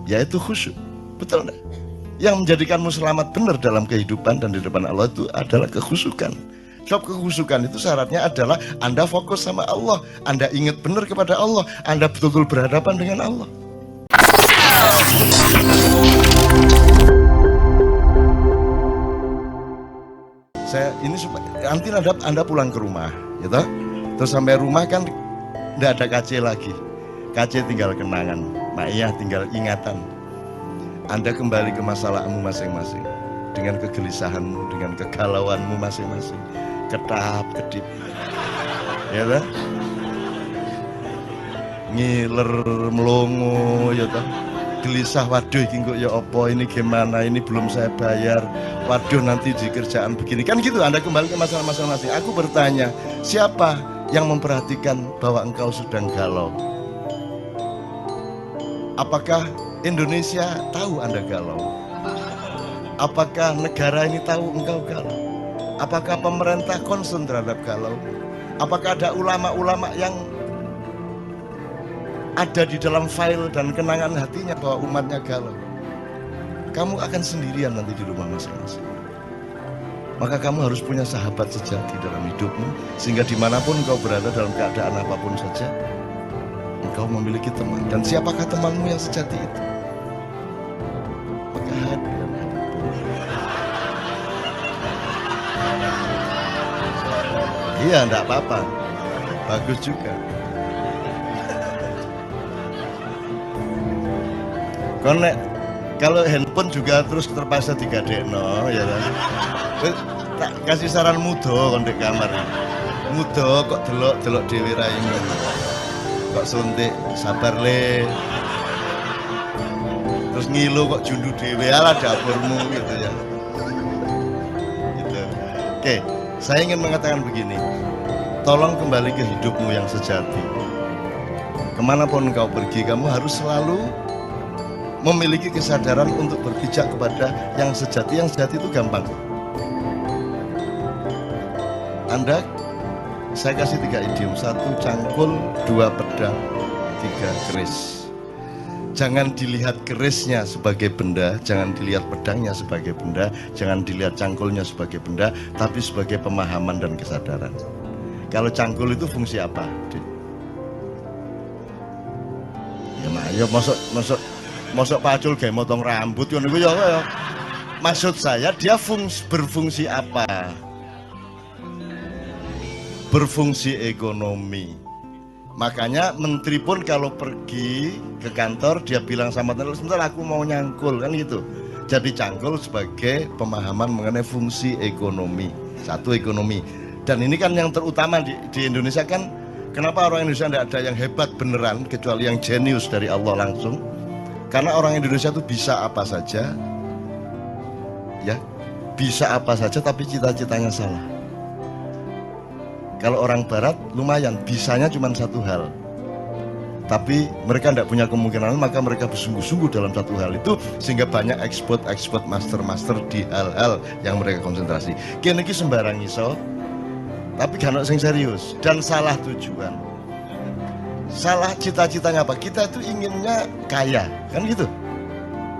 yaitu khusyuk. Betul enggak? Yang menjadikanmu selamat benar dalam kehidupan dan di depan Allah itu adalah kekhusyukan. Sebab kekhusyukan itu syaratnya adalah Anda fokus sama Allah, Anda ingat benar kepada Allah, Anda betul-betul berhadapan dengan Allah. Ini supaya nanti Anda pulang ke rumah, gitu. Terus sampai rumah kan tidak ada KC lagi. KC tinggal kenangan, Maiyah tinggal ingatan. Anda kembali ke masalahmu masing-masing dengan kegelisahanmu, dengan kegalauanmu masing-masing, ketap-kedip, ya kan? Ngiler melongo, ya kan? Gelisah, waduh kok ya apa ini gimana, ini belum saya bayar, waduh nanti di kerjaan begini, kan gitu. Anda kembali ke masalah masing-masing. Aku bertanya, siapa yang memperhatikan bahwa engkau sedang galau? Apakah Indonesia tahu Anda galau? Apakah negara ini tahu engkau galau? Apakah pemerintah concern terhadap galau? Apakah ada ulama-ulama yang ada di dalam file dan kenangan hatinya bahwa umatnya galau? Kamu akan sendirian nanti di rumah masing-masing. Maka kamu harus punya sahabat sejati dalam hidupmu, sehingga dimanapun engkau berada dalam keadaan apapun saja, engkau memiliki teman. Dan siapakah temanmu yang sejati itu? Maka hadir. Iya, enggak apa-apa, bagus juga. Konek kalau handphone juga terus terpaksa digadekno, ya kan? Tak kasih saran mudo kon di kamar. Mudo kok delok dhewe ra ini. Kok suntik, sabar le. Terus ngilu kok jundu dhewe, ala dapurmu gitu ya. Gitu. Oke, saya ingin mengatakan begini. Tolong kembali ke hidupmu yang sejati. Kemanapun engkau pergi, kamu harus selalu memiliki kesadaran untuk berpijak kepada yang sejati. Yang sejati itu gampang. Saya kasih 3 idiom. 1 cangkul, 2 pedang, 3 keris. Jangan dilihat kerisnya sebagai benda, jangan dilihat pedangnya sebagai benda, jangan dilihat cangkulnya sebagai benda, tapi sebagai pemahaman dan kesadaran. Kalau cangkul itu fungsi apa? Ya masuk pacul kayak motong rambut ya. Maksud saya dia berfungsi apa? Berfungsi ekonomi. Makanya menteri pun kalau pergi ke kantor dia bilang sama tenaga, sebentar aku mau nyangkul, kan gitu. Jadi cangkul sebagai pemahaman mengenai fungsi ekonomi. 1 ekonomi. Dan ini kan yang terutama di Indonesia kan. Kenapa orang Indonesia tidak ada yang hebat beneran kecuali yang jenius dari Allah langsung? Karena orang Indonesia itu bisa apa saja, ya, bisa apa saja, tapi cita-citanya salah. Kalau orang Barat lumayan, bisanya cuma 1 hal, tapi mereka tidak punya kemungkinan, maka mereka bersungguh-sungguh dalam 1 hal itu, sehingga banyak ekspor, master di hal-hal yang mereka konsentrasi. Kini sembarang iso, tapi gak ada yang serius dan salah tujuan. Salah cita-citanya apa? Kita itu inginnya kaya, kan gitu.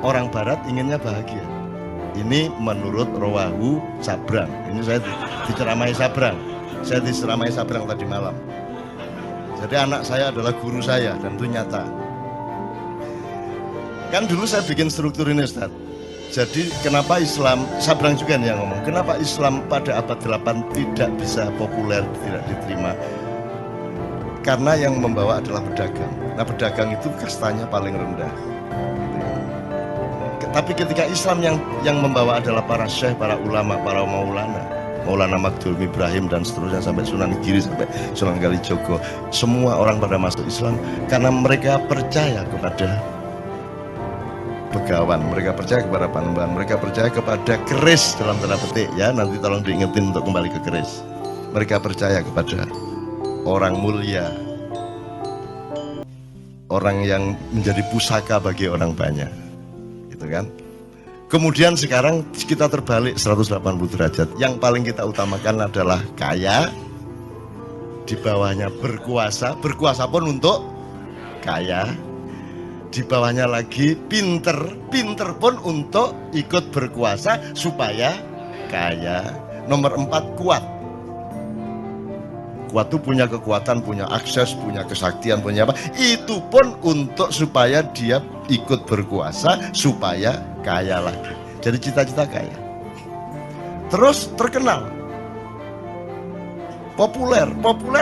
Orang Barat inginnya bahagia. Ini menurut Rawahu Sabrang. Ini saya diceramai Sabrang. Saya diceramai Sabrang tadi malam. Jadi anak saya adalah guru saya dan itu nyata. Kan dulu saya bikin struktur ini, Ustaz. Jadi kenapa Islam, Sabrang juga nih yang ngomong, kenapa Islam pada abad 8 tidak bisa populer, tidak diterima? Karena yang membawa adalah pedagang. Nah, pedagang itu kastanya paling rendah. Tapi ketika Islam yang membawa adalah para syekh, para ulama, para Maulana Magdul Ibrahim dan seterusnya sampai Sunan Giri, sampai Sunan Kalijogo, semua orang pada masuk Islam karena mereka percaya kepada begawan, mereka percaya kepada panembahan, mereka percaya kepada keris dalam tanda petik ya, nanti tolong diingetin untuk kembali ke keris. Mereka percaya kepada orang mulia, orang yang menjadi pusaka bagi orang banyak, gitu kan. Kemudian sekarang kita terbalik 180 derajat. Yang paling kita utamakan adalah kaya, di bawahnya berkuasa, berkuasa pun untuk kaya, di bawahnya lagi pinter pun untuk ikut berkuasa supaya kaya. Nomor 4 kuat tuh punya kekuatan, punya akses, punya kesaktian, punya apa, itu pun untuk supaya dia ikut berkuasa supaya kaya lagi. Jadi cita-cita kaya. Terus terkenal, populer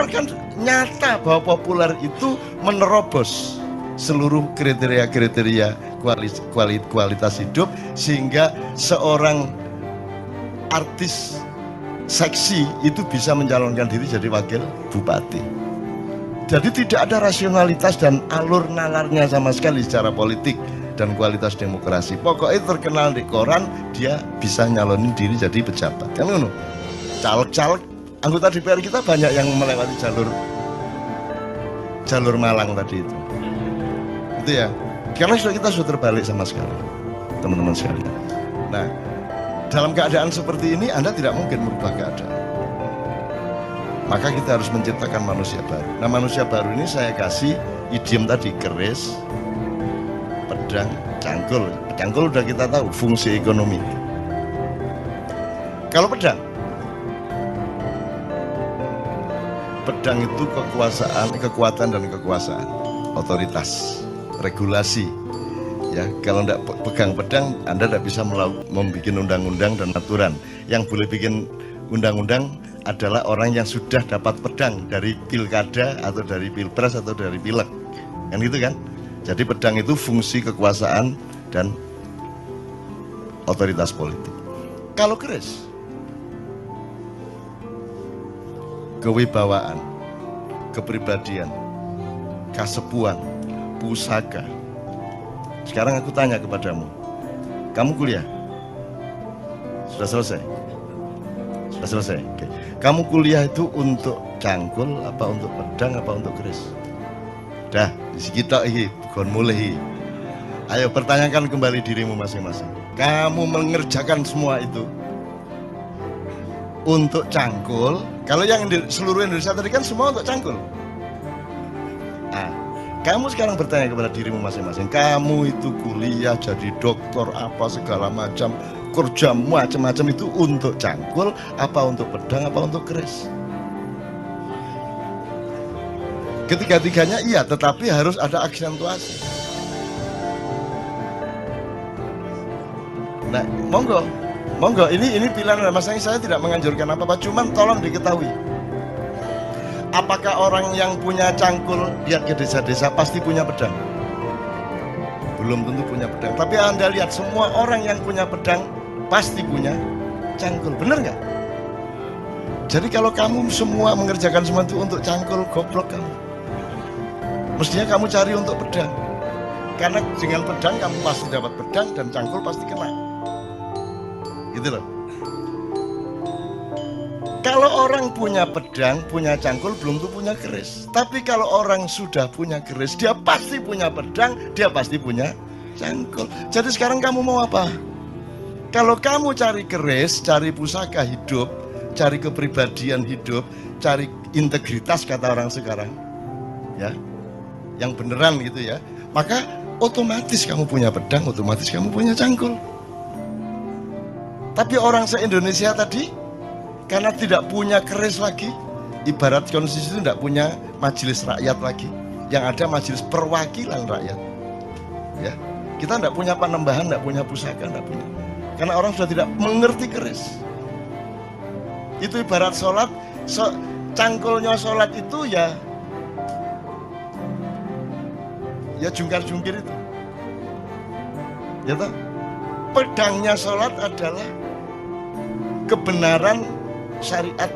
kan nyata bahwa populer itu menerobos seluruh kriteria kualitas hidup, sehingga seorang artis seksi itu bisa mencalonkan diri jadi wakil bupati. Jadi tidak ada rasionalitas dan alur nalarnya sama sekali secara politik dan kualitas demokrasi. Pokoknya terkenal di koran, dia bisa nyalonin diri jadi pejabat. Kan ngono. Caleg-caleg anggota DPR kita banyak yang melewati jalur Malang tadi itu. Itu ya. Karena kita sudah terbalik sama sekali, teman-teman sekalian. Nah, dalam keadaan seperti ini Anda tidak mungkin merubah keadaan. Maka kita harus menciptakan manusia baru. Nah, manusia baru ini saya kasih idiom tadi, keris, pedang, cangkul. Cangkul udah kita tahu fungsi ekonomi. Kalau pedang itu kekuatan dan kekuasaan, otoritas, regulasi. Ya, kalau tidak pegang pedang, Anda tidak bisa membuat undang-undang dan aturan. Yang boleh bikin undang-undang adalah orang yang sudah dapat pedang dari pilkada atau dari pilpres atau dari pileg, kan gitu kan? Jadi pedang itu fungsi kekuasaan dan otoritas politik. Kalau keris, kewibawaan, kepribadian, kasepuan, pusaka. Sekarang aku tanya kepadamu, kamu kuliah? Sudah selesai? Sudah selesai? Oke. Kamu kuliah itu untuk cangkul, apa untuk pedang, apa untuk keris? Dah, kita ini bukan mulai. Ayo pertanyakan kembali dirimu masing-masing. Kamu mengerjakan semua itu untuk cangkul? Kalau yang seluruh Indonesia tadi kan semua untuk cangkul. Nah, kamu sekarang bertanya kepada dirimu masing-masing, kamu itu kuliah jadi dokter apa segala macam, kerja macam-macam itu untuk cangkul, apa untuk pedang, apa untuk keris? Ketiga-tiganya iya, tetapi harus ada aksentuasi. Nah, monggo, ini pilihan. Masanya saya tidak menganjurkan apa-apa, cuman tolong diketahui. Apakah orang yang punya cangkul lihat ke desa-desa pasti punya pedang? Belum tentu punya pedang. Tapi Anda lihat semua orang yang punya pedang pasti punya cangkul, bener nggak? Jadi kalau kamu semua mengerjakan semua itu untuk cangkul, goblok kamu. Mestinya kamu cari untuk pedang. Karena dengan pedang kamu pasti dapat pedang dan cangkul pasti kena. Gitu loh. Kalau orang punya pedang, punya cangkul, belum tentu punya keris. Tapi kalau orang sudah punya keris, dia pasti punya pedang, dia pasti punya cangkul. Jadi sekarang kamu mau apa? Kalau kamu cari keris, cari pusaka hidup, cari kepribadian hidup, cari integritas kata orang sekarang, ya, yang beneran gitu ya, maka otomatis kamu punya pedang, otomatis kamu punya cangkul. Tapi orang se-Indonesia tadi, karena tidak punya keris lagi, ibarat konstitusi itu tidak punya majelis rakyat lagi, yang ada majelis perwakilan rakyat. Ya, kita tidak punya panembahan, tidak punya pusaka, tidak punya. Karena orang sudah tidak mengerti keris. Itu ibarat sholat, cangkulnya sholat itu ya jungkar-jungkir itu. Ya toh? Pedangnya sholat adalah kebenaran syariat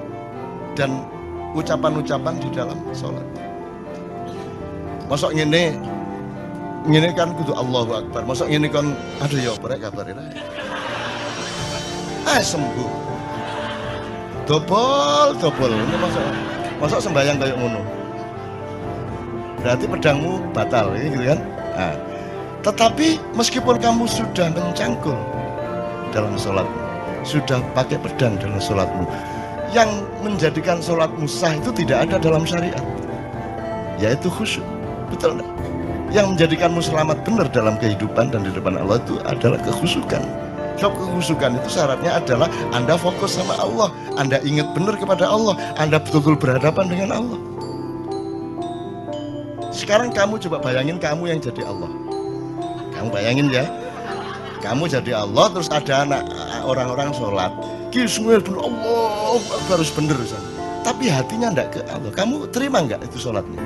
dan ucapan-ucapan di dalam sholat. Masuk ngene kan kudu Allahu Akbar. Masuk ngene kan aduh ya apa kabar ya. Sembuh. Dobol. Ini masuk sembahyang kayak ngono. Berarti pedangmu batal ya gitu kan? Nah, tetapi meskipun kamu sudah mencangkul dalam sholatmu, sudah pakai pedang dalam sholatmu, yang menjadikan sholatmu sah itu tidak ada dalam syariat, yaitu khusyuk. Betul enggak? Yang menjadikanmu selamat benar dalam kehidupan dan di depan Allah itu adalah kekhusyukan. Sebab kekhusyukan itu syaratnya adalah Anda fokus sama Allah, Anda ingat benar kepada Allah, Anda betul-betul berhadapan dengan Allah. Sekarang kamu coba bayangin kamu yang jadi Allah. Kamu bayangin ya, kamu jadi Allah, terus ada anak orang-orang sholat, semua benar Allah harus benar, tapi hatinya enggak ke Allah. Kamu terima enggak itu sholatnya?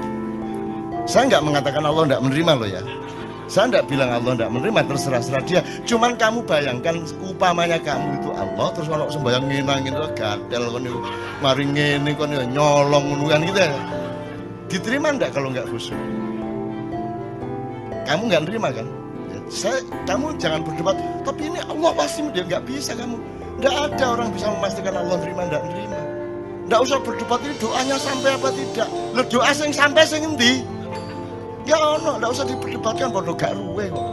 Saya enggak mengatakan Allah enggak menerima loh ya. Saya enggak bilang Allah enggak menerima, terserah dia. Cuman kamu bayangkan upamanya kamu itu Allah, terus kalau sembahyang nginangin itu gadel kon niku mari ngene kon nyolong ngono gitu ya. Diterima enggak kalau enggak khusyuk? Kamu enggak nerima kan? Kamu jangan berdebat, tapi ini Allah pasti dia nggak bisa kamu. Nggak ada orang bisa memastikan Allah nerima nggak nerima. Nggak usah berdebat ini doanya sampai apa tidak. Lo doa sing sampai sing endi? Ya ono, nggak usah diperdebatkan, bodoh gak ruwe kok.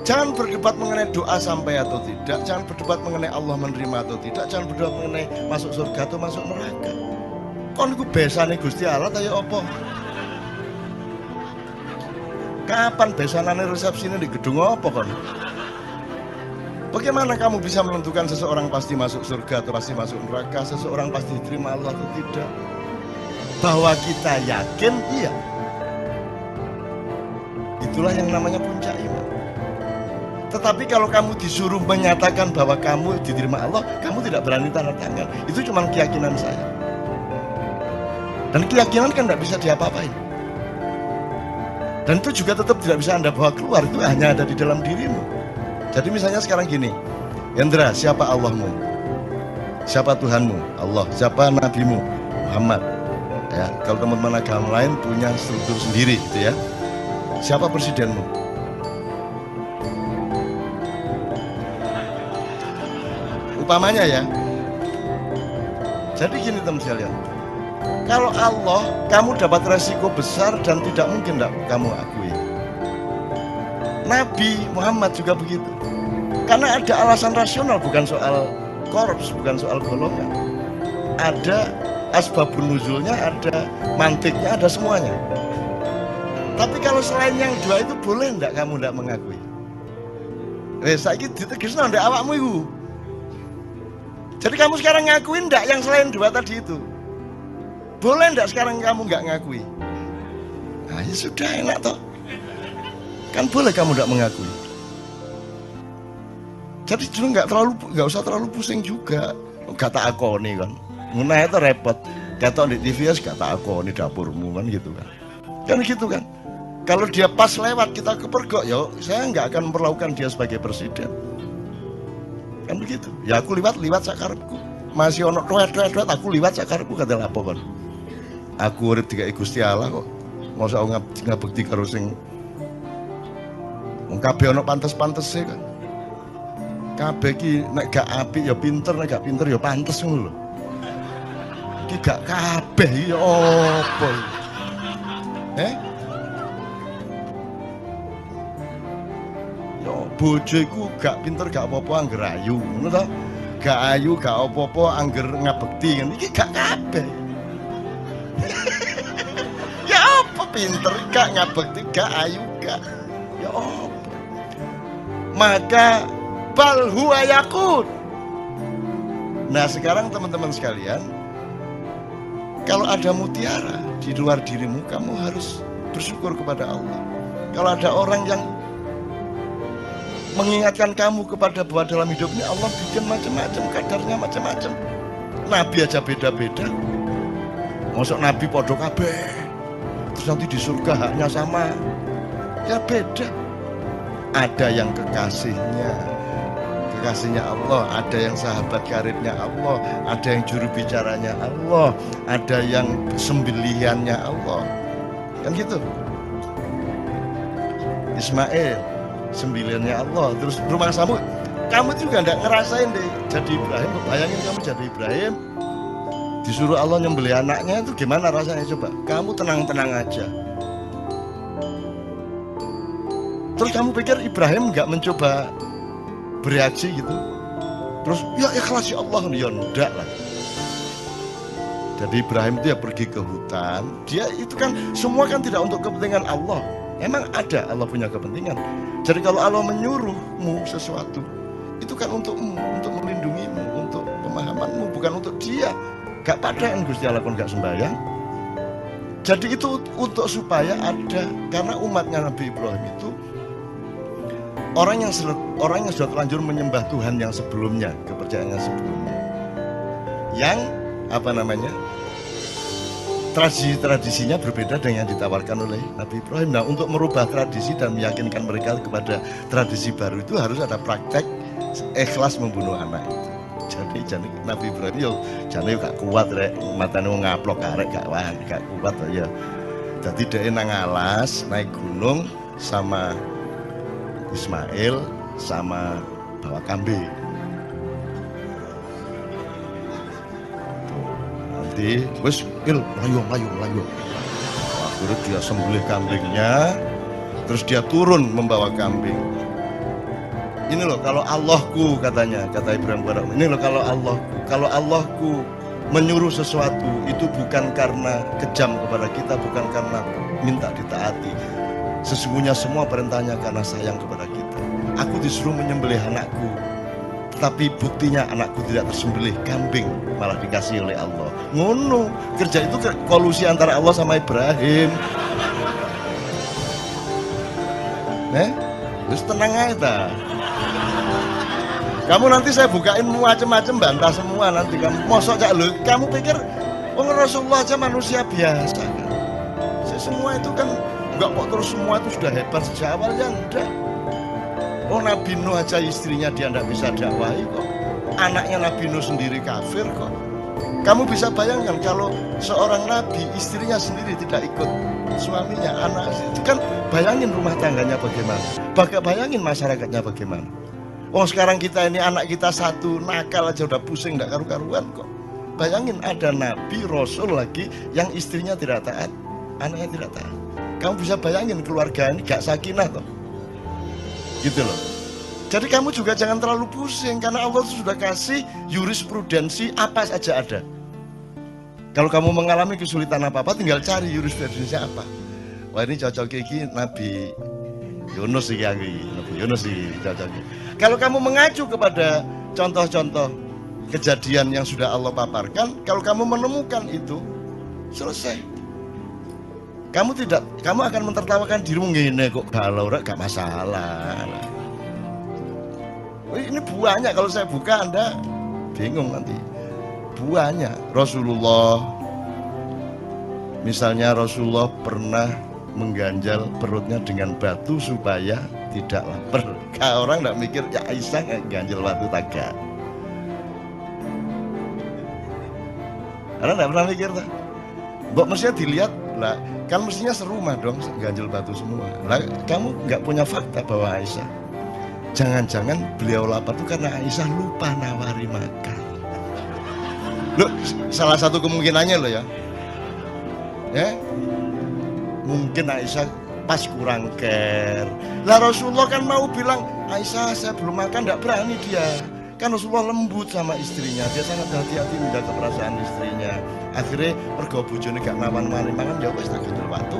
Jangan berdebat mengenai doa sampai atau tidak. Jangan berdebat mengenai Allah menerima atau tidak. Jangan berdebat mengenai masuk surga atau masuk neraka. Kon iku besane Gusti Allah kaya apa? Kapan besanane resepsinya di gedung apa kon? Bagaimana kamu bisa menentukan seseorang pasti masuk surga atau pasti masuk neraka, seseorang pasti diterima Allah atau tidak? Bahwa kita yakin, iya. Itulah yang namanya puncak iman. Tetapi kalau kamu disuruh menyatakan bahwa kamu diterima Allah, kamu tidak berani tanda tangan. Itu cuma keyakinan saya. Dan keyakinan kan tidak bisa diapa-apain. Dan itu juga tetap tidak bisa Anda bawa keluar, itu hanya ada di dalam dirimu. Jadi misalnya sekarang gini, Hendra, siapa Allahmu? Siapa Tuhanmu? Allah. Siapa Nabimu? Muhammad. Ya, kalau teman-teman agama lain punya struktur sendiri gitu ya. Siapa presidenmu? Upamanya ya. Jadi gini teman sekalian. Kalau Allah, kamu dapat resiko besar dan tidak mungkin kamu akui. Nabi Muhammad juga begitu. Karena ada alasan rasional, bukan soal korps, bukan soal golongan. Ada asbabun nuzulnya, ada mantiknya, ada semuanya. Tapi kalau selain yang dua itu boleh enggak kamu enggak mengakui? Saiki ditegesno ndek awakmu iku. Jadi kamu sekarang ngakuin enggak yang selain dua tadi itu? Boleh enggak sekarang kamu nggak ngakui? Nah ya sudah, enak toh. Kan boleh kamu enggak mengakui. Jadi justru nggak usah terlalu pusing juga. Gak tak akoni kan. Munah itu repot. Kata di TV ya gak tak akoni dapurmu kan gitu kan. Kan gitu kan. Kalau dia pas lewat kita kepergok, ya saya nggak akan memperlakukan dia sebagai presiden. Kan begitu. Ya aku liwat sakarepku. Masih ono tuet aku liwat sakarepku kata apa kan. Aku urip dikai Gusti Allah kok. Mosok ngabekti karo sing wong kabeh ana pantes-pantese kan. Kabeh iki nek gak apik ya pinter, nek gak pinter ya pantes ngono lho. Iki gak kabeh ya apa. Ya bojoku gak pinter gak apa-apa angger ayu, ngono to. Gak ayu gak apa-apa angger ngabekti kan. Iki gak kabeh. Ya apa pinter gak ngabekti gak ayu gak ya apa. Maka bal huwa yakun. Nah sekarang teman-teman sekalian, kalau ada mutiara di luar dirimu, kamu harus bersyukur kepada Allah. Kalau ada orang yang mengingatkan kamu kepada bahwa dalam hidup ini Allah bikin macam-macam, kadarnya macam-macam. Nabi aja beda-beda. Masuk Nabi podo kabeh, terus nanti di surga haknya sama. Ya beda. Ada yang kekasihnya Allah, ada yang sahabat karibnya Allah, ada yang juru bicaranya Allah, ada yang sembelihannya Allah. Kan gitu. Ismail sembilannya Allah, terus rumah kamu juga enggak ngerasain deh jadi Ibrahim. Bayangin kamu jadi Ibrahim, disuruh Allah nyembelih anaknya, itu gimana rasanya coba? Kamu tenang-tenang aja. Terus kamu pikir Ibrahim nggak mencoba bereaksi gitu? Terus ya ikhlas ya Allah, ya enggak lah. Jadi Ibrahim itu ya pergi ke hutan. Dia itu kan semua kan tidak untuk kepentingan Allah. Emang ada Allah punya kepentingan. Jadi kalau Allah menyuruhmu sesuatu, itu kan untukmu, untuk melindungimu, untuk pemahamanmu, bukan untuk dia. Gak padaan Gusti Allah pun gak sembahyang. Jadi itu untuk supaya ada, karena umatnya Nabi Ibrahim itu orang yang sudah terlanjur menyembah Tuhan yang sebelumnya, kepercayaan yang sebelumnya, yang apa namanya, tradisinya berbeda dengan yang ditawarkan oleh Nabi Ibrahim. Nah, untuk merubah tradisi dan meyakinkan mereka kepada tradisi baru itu harus ada praktek ikhlas membunuh anak itu. Jadi Nabi Ibrahim yo jane gak kuat rek, matane ngaplok arek gak kuat ya. Jadi dia nang alas naik gunung sama Ismail sama bawa kambing. Nanti wis layu. Akhirnya dia sembelih kambingnya, terus dia turun membawa kambing. Ini loh kalau Allahku, katanya, kata Ibrahim kepada Allah, ini loh kalau Allahku menyuruh sesuatu itu bukan karena kejam kepada kita, bukan karena minta ditaati. Sesungguhnya semua perintahnya karena sayang kepada kita. Aku disuruh menyembelih anakku, tapi buktinya anakku tidak tersembelih, kambing malah dikasih oleh Allah. Ngono, kerja itu kolusi antara Allah sama Ibrahim. Terus tenang aja. Kamu nanti saya bukain macam-macam bantah semua nanti kamu. Mosok cak lu, kamu pikir Rasulullah aja manusia biasa kan? Semua itu kan enggak kok terus semua itu sudah hebat sejak awal ya enggak. Nabi Nuh aja istrinya dia enggak bisa dakwahi kok. Anaknya Nabi Nuh sendiri kafir kok. Kamu bisa bayangkan kalau seorang nabi istrinya sendiri tidak ikut suaminya, anak itu kan, bayangin rumah tangganya bagaimana. Bayangin masyarakatnya bagaimana. Sekarang kita ini anak kita satu nakal aja udah pusing, gak karu-karuan kok. Bayangin ada nabi, rasul lagi yang istrinya tidak taat, anaknya tidak taat. Kamu bisa bayangin keluarga ini gak sakinah toh. Gitu loh. Jadi kamu juga jangan terlalu pusing, karena Allah sudah kasih jurisprudensi apa saja ada. Kalau kamu mengalami kesulitan apa-apa, tinggal cari jurisprudensi apa. Wah ini cocok iki Nabi Yunus sih, Nabi Yunus sih cocoknya. Kalau kamu mengacu kepada contoh-contoh kejadian yang sudah Allah paparkan, kalau kamu menemukan itu, selesai. Kamu akan mentertawakan dirimu, ngene kok galau, gak masalah. Ini buahnya, kalau saya buka Anda bingung nanti. Buahnya Rasulullah, misalnya Rasulullah pernah mengganjal perutnya dengan batu supaya tidak lapar. Orang tidak mikir ya Aisyah ganjal batu tagak. Karena tidak pernah mikir tak. Mbok mestinya dilihat lah, kan mestinya serumah dong ganjal batu semua. Lah kamu nggak punya fakta bahwa Aisyah, jangan-jangan beliau lapar itu karena Aisyah lupa nawari makan. Loh, salah satu kemungkinannya loh ya. Mungkin Aisyah pas kurang care. Lah Rasulullah kan mau bilang, Aisyah saya belum makan, tidak berani dia. Kan Rasulullah lembut sama istrinya, dia sangat hati-hati menjaga perasaan istrinya. Akhirnya pergo bojone gak nawan-nawan mangan, ya wis tak ganjel watu.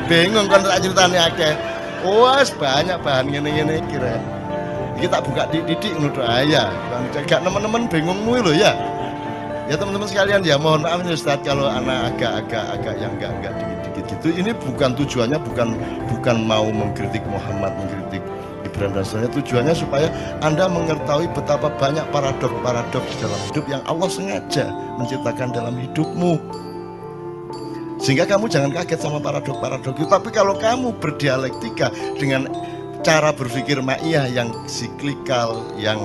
Bingung kan tak ceritane akeh. Wes banyak bahan ngene-ngene kira. Kita buka didik ngono ya. Gak nemen-nemen bingungmu lho ya. Ya teman-teman sekalian, ya mohon maaf nih Ustaz kalau anak agak yang enggak dikit-dikit gitu. Ini bukan tujuannya bukan mau mengkritik Muhammad, mengkritik Ibrahim dan sebagainya. Tujuannya supaya Anda mengetahui betapa banyak paradoks dalam hidup yang Allah sengaja menciptakan dalam hidupmu. Sehingga kamu jangan kaget sama paradoks itu. Tapi kalau kamu berdialektika dengan cara berpikir ma'iyah yang siklikal, yang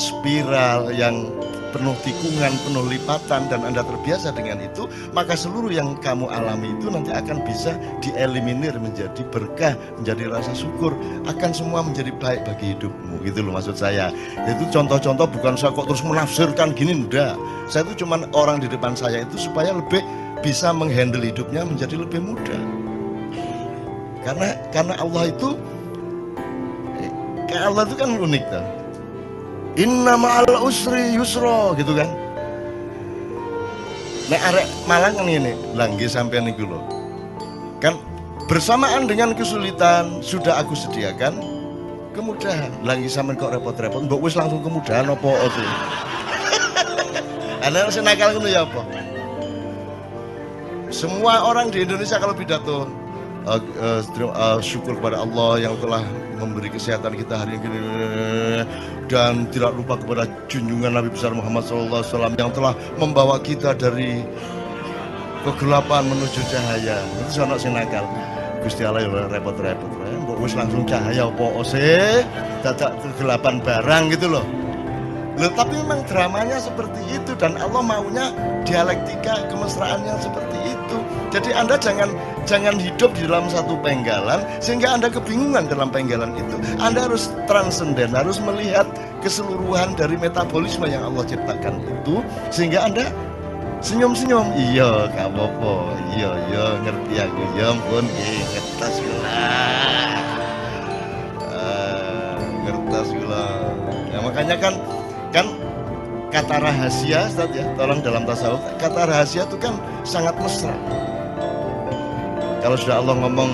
spiral, yang penuh tikungan, penuh lipatan, dan Anda terbiasa dengan itu, maka seluruh yang kamu alami itu nanti akan bisa dieliminir menjadi berkah, menjadi rasa syukur, akan semua menjadi baik bagi hidupmu. Gitu loh maksud saya. Itu contoh-contoh, bukan saya kok terus menafsirkan gini, enggak. Saya itu cuman orang di depan saya itu supaya lebih bisa menghandle hidupnya menjadi lebih mudah. Karena Allah itu kan unik tuh. Inna ma'al usri yusra gitu kan. Nek arek Malang kan ngene, lah nggih sampean niku lho. Kan bersamaan dengan kesulitan sudah aku sediakan kemudahan. Lah nggih sampean kok repot-repot, mbok wis langsung kemudahan apa itu? Ana sing nakal ngono ya apa? Semua orang di Indonesia kalau pidato syukur kepada Allah yang telah memberi kesehatan kita hari ini dan tidak lupa kepada junjungan Nabi besar Muhammad SAW yang telah membawa kita dari kegelapan menuju cahaya. Itu anak sing nakal. Gusti Allah ya repot-repot. Mbok wis langsung cahaya apa sih? Dadak kegelapan barang gitu loh. Loh, tapi memang dramanya seperti itu dan Allah maunya dialektika kemesraannya seperti itu. Jadi Anda jangan hidup di dalam satu penggalan sehingga Anda kebingungan dalam penggalan itu. Anda harus transenden, harus melihat keseluruhan dari metabolisme yang Allah ciptakan itu sehingga Anda senyum-senyum. Iya, gak apa-apa. Iya, ngerti aku. Ya ampun, ngertas lah. Ngertas lah. Ya makanya kan kata rahasia, Ustaz ya, tolong dalam tasawuf, kata rahasia itu kan sangat mesra. Kalau sudah Allah ngomong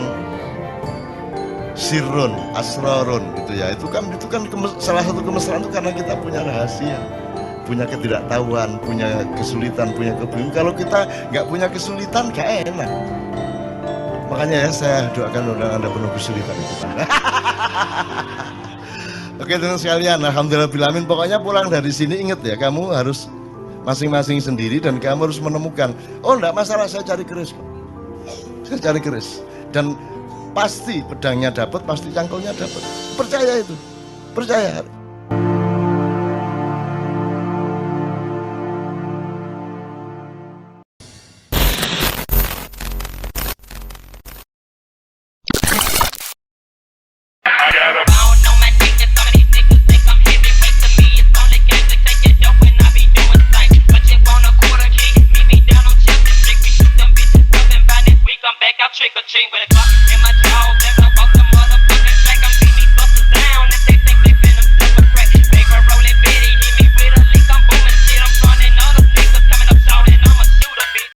sirrun, asrarun gitu ya, itu kan salah satu kemesraan itu karena kita punya rahasia, punya ketidaktahuan, punya kesulitan, punya kebingungan. Kalau kita nggak punya kesulitan, gak enak. Makanya ya saya doakan Anda penuh kesulitan itu. Oke teman sekalian, alhamdulillah bilamin. Pokoknya pulang dari sini ingat ya, kamu harus masing-masing sendiri dan kamu harus menemukan. Oh enggak masalah, saya cari keris kok. Saya cari keris dan pasti pedangnya dapat, pasti cangkulnya dapat. Percaya itu, percaya. Trick or treat with a Glock in my